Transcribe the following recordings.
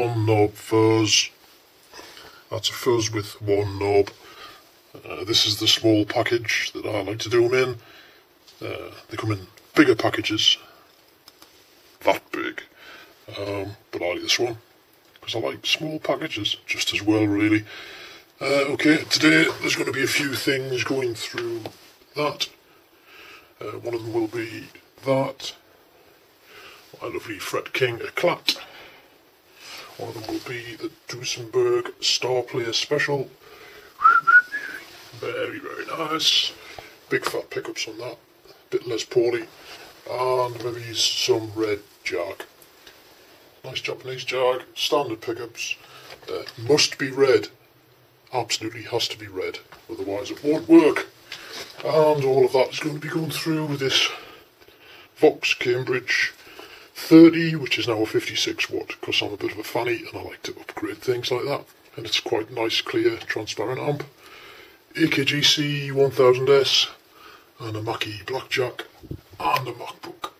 One-Knob Fuzz. That's a fuzz with one knob. This is the small package that I like to do them in. They come in bigger packages, that big, but I like this one because I like small packages just as well, really. Okay, today there's going to be a few things going through that. One of them will be that, my lovely Fret King Eclat. One of them will be the Duesenberg Star Player Special. Very, very nice. Big fat pickups on that, a bit less poorly, and maybe some red jag. Nice Japanese jag, standard pickups, must be red. Absolutely has to be red, otherwise it won't work. And all of that is going to be going through with this Vox Cambridge 30, which is now a 56 watt, because I'm a bit of a fanny and I like to upgrade things like that. And it's quite nice, clear, transparent amp. AKGC 1000S, and a Mackie Blackjack, and a MacBook.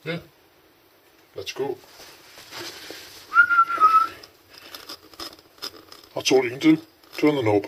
Yeah, let's go. That's all you can do. Turn the knob.